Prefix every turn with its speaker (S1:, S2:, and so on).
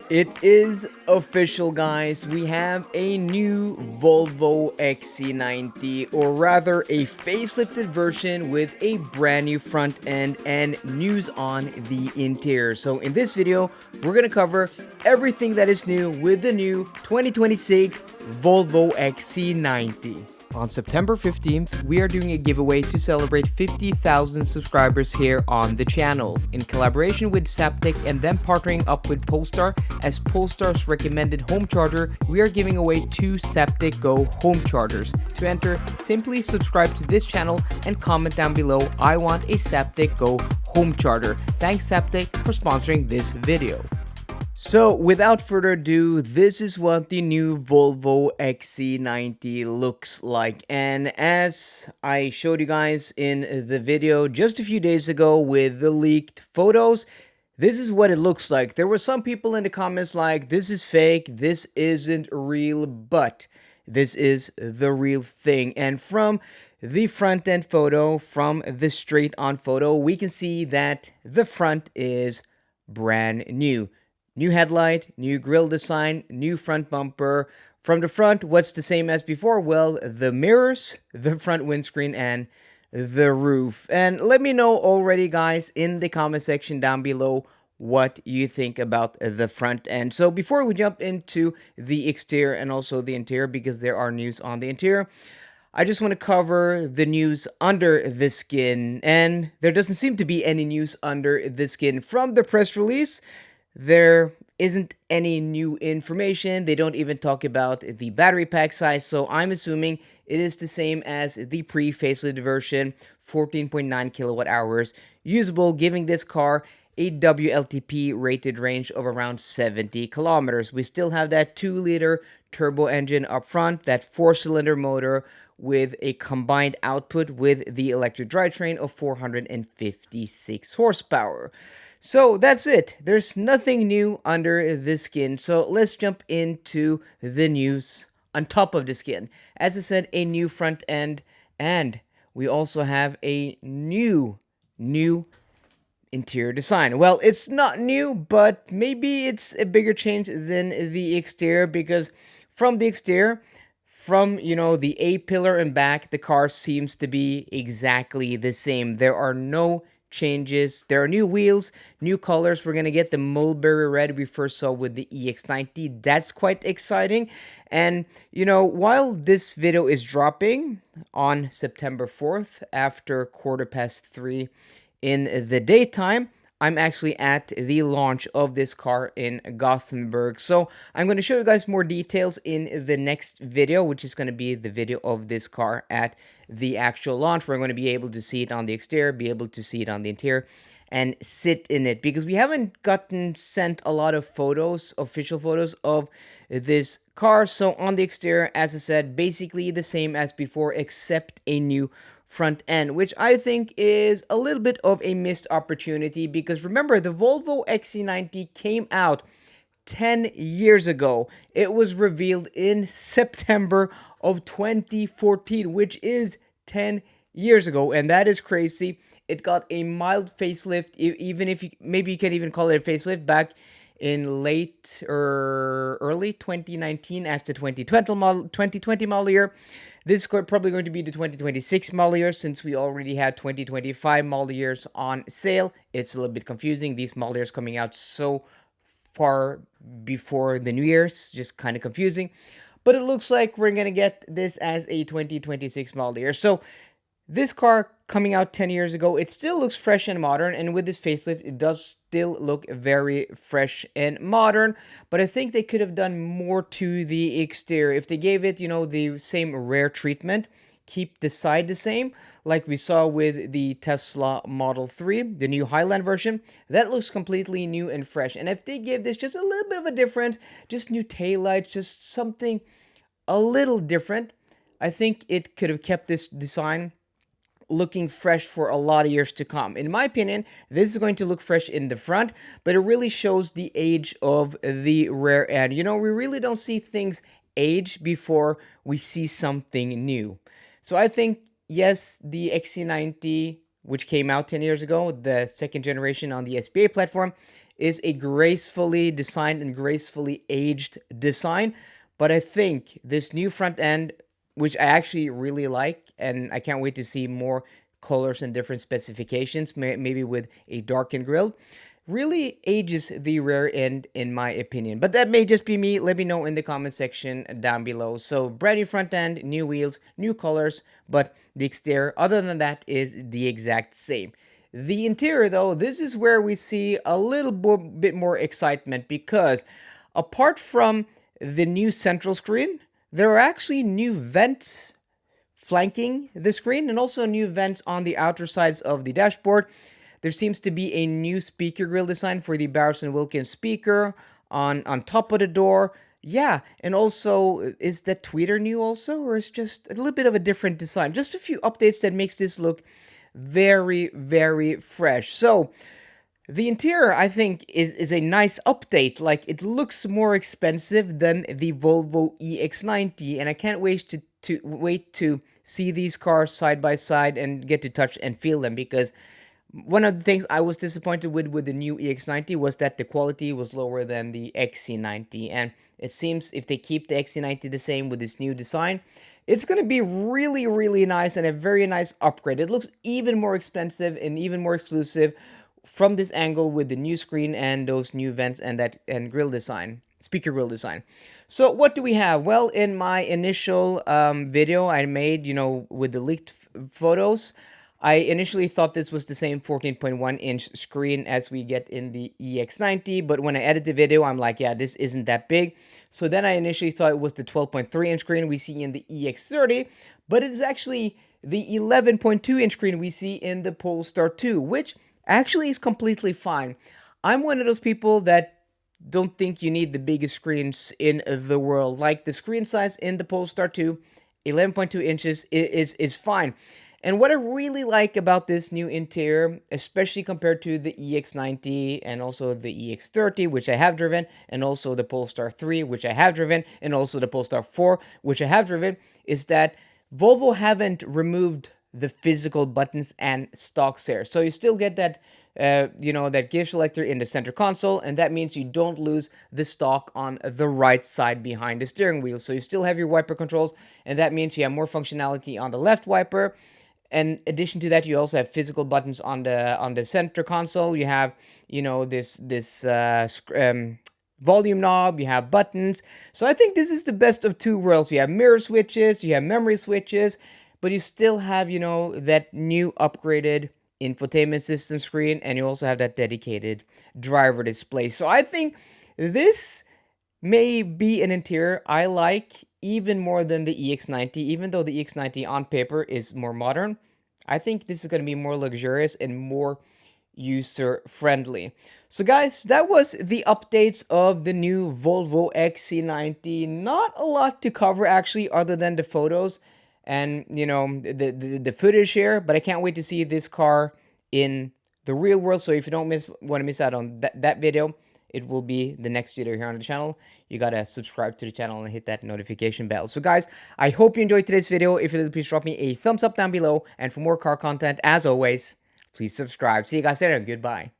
S1: It is official, guys. We have a new Volvo XC90, or rather a facelifted version with a brand new front end and news on the interior. So in this video, we're going to cover everything that is new with the new 2026 Volvo XC90. On September 15th, we are doing a giveaway to celebrate 50,000 subscribers here on the channel. In collaboration with Zaptec and then partnering up with Polestar as Polestar's recommended home charger, we are giving away 2 Zaptec GO home chargers. To enter, simply subscribe to this channel and comment down below, "I want a Zaptec GO home charger." Thanks Zaptec for sponsoring this video. So without further ado, this is what the new Volvo XC90 looks like. And as I showed you guys in the video just a few days ago with the leaked photos, this is what it looks like. There were some people in the comments like, this is fake, this isn't real, but this is the real thing. And from the front end photo, from the straight on photo, we can see that the front is brand new. New headlight, new grille design, new front bumper. From the front, what's the same as before? Well, the mirrors, the front windscreen, and the roof. And let me know already, guys, in the comment section down below what you think about the front end. So before we jump into the exterior and also the interior, because there are news on the interior, I just want to cover the news under the skin. And there doesn't seem to be any news under the skin from the press release. There isn't any new information. They don't even talk about the battery pack size, so I'm assuming it is the same as the pre-facelift version, 14.9 kilowatt hours usable, giving this car a WLTP rated range of around 70 kilometers. We still have that 2-liter turbo engine up front, that 4-cylinder motor with a combined output with the electric drivetrain of 456 horsepower. So that's it. There's nothing new under the skin. So let's jump into the news on top of the skin. As I said, a new front end, and we also have a new interior design. Well, it's not new, but maybe it's a bigger change than the exterior, because from the exterior, from, the A-pillar and back, the car seems to be exactly the same. There are no changes. There are new wheels, new colors. We're gonna get the mulberry red we first saw with the EX90. That's quite exciting. And while this video is dropping on September 4th after 3:15 in the daytime, I'm actually at the launch of this car in Gothenburg. So I'm going to show you guys more details in the next video, which is going to be the video of this car at the actual launch. We're going to be able to see it on the exterior, be able to see it on the interior, and sit in it, because we haven't gotten sent a lot of photos, official photos of this car. So on the exterior, as I said, basically the same as before, except a new front end, which I think is a little bit of a missed opportunity, because remember, the Volvo XC90 came out 10 years ago. It was revealed in September of 2014, which is 10 years ago, and that is crazy. It got a mild facelift, even if maybe you can even call it a facelift, back in late or early 2019 as the 2020 model year. This is probably going to be the 2026 model year, since we already had 2025 model years on sale. It's a little bit confusing. These model years coming out so far before the New Year's, just kind of confusing. But it looks like we're going to get this as a 2026 model year. So this car coming out 10 years ago, it still looks fresh and modern, and with this facelift, it does still look very fresh and modern, but I think they could have done more to the exterior. If they gave it, the same rear treatment, keep the side the same, like we saw with the Tesla Model 3, the new Highland version, that looks completely new and fresh. And if they give this just a little bit of a difference, just new taillights, just something a little different, I think it could have kept this design looking fresh for a lot of years to come. In my opinion, this is going to look fresh in the front, but it really shows the age of the rear end. We really don't see things age before we see something new. So I think, yes, the XC90, which came out 10 years ago, the second generation on the SPA platform, is a gracefully designed and gracefully aged design. But I think this new front end, which I actually really like, and I can't wait to see more colors and different specifications, maybe with a darkened grille, really ages the rear end in my opinion. But that may just be me. Let me know in the comment section down below. So brand new front end, new wheels, new colors, but the exterior, other than that, is the exact same. The interior, though, this is where we see a little bit more excitement, because apart from the new central screen, there are actually new vents flanking the screen and also new vents on the outer sides of the dashboard. There seems to be a new speaker grill design for the Bowers & Wilkins speaker on top of the door. Yeah, and also, is that tweeter new also, or is just a little bit of a different design? Just a few updates that makes this look very, very fresh. So the interior, I think, is a nice update. Like, it looks more expensive than the Volvo EX90, and I can't wait to see these cars side by side and get to touch and feel them, because one of the things I was disappointed with the new EX90 was that the quality was lower than the XC90, and it seems if they keep the XC90 the same with this new design, it's going to be really, really nice and a very nice upgrade. It looks even more expensive and even more exclusive from this angle with the new screen and those new vents and grill design, speaker grill design. So what do we have? Well, in my initial video I made, with the leaked photos, I initially thought this was the same 14.1-inch screen as we get in the EX90, but when I edited the video, I'm like, yeah, this isn't that big. So then I initially thought it was the 12.3-inch screen we see in the EX30, but it's actually the 11.2-inch screen we see in the Polestar 2, which actually is completely fine. I'm one of those people that don't think you need the biggest screens in the world. Like, the screen size in the Polestar 2, 11.2 inches is fine. And what I really like about this new interior, especially compared to the EX90 and also the EX30, which I have driven, and also the Polestar 3, which I have driven, and also the Polestar 4, which I have driven, is that Volvo haven't removed the physical buttons and stalks there. So you still get that, that gear selector in the center console, and that means you don't lose the stalk on the right side behind the steering wheel. So you still have your wiper controls, and that means you have more functionality on the left wiper. And in addition to that, you also have physical buttons on the center console. You have, this volume knob, you have buttons. So I think this is the best of two worlds. You have mirror switches, you have memory switches, but you still have, that new upgraded infotainment system screen, and you also have that dedicated driver display. So I think this may be an interior I like even more than the EX90, even though the EX90 on paper is more modern. I think this is going to be more luxurious and more user-friendly. So guys, that was the updates of the new Volvo XC90. Not a lot to cover actually, other than the photos and, the footage here, but I can't wait to see this car in the real world. So if you don't want to miss out on that video, it will be the next video here on the channel. You gotta subscribe to the channel and hit that notification bell. So guys, I hope you enjoyed today's video. If you did, please drop me a thumbs up down below. And for more car content, as always, please subscribe. See you guys later. Goodbye.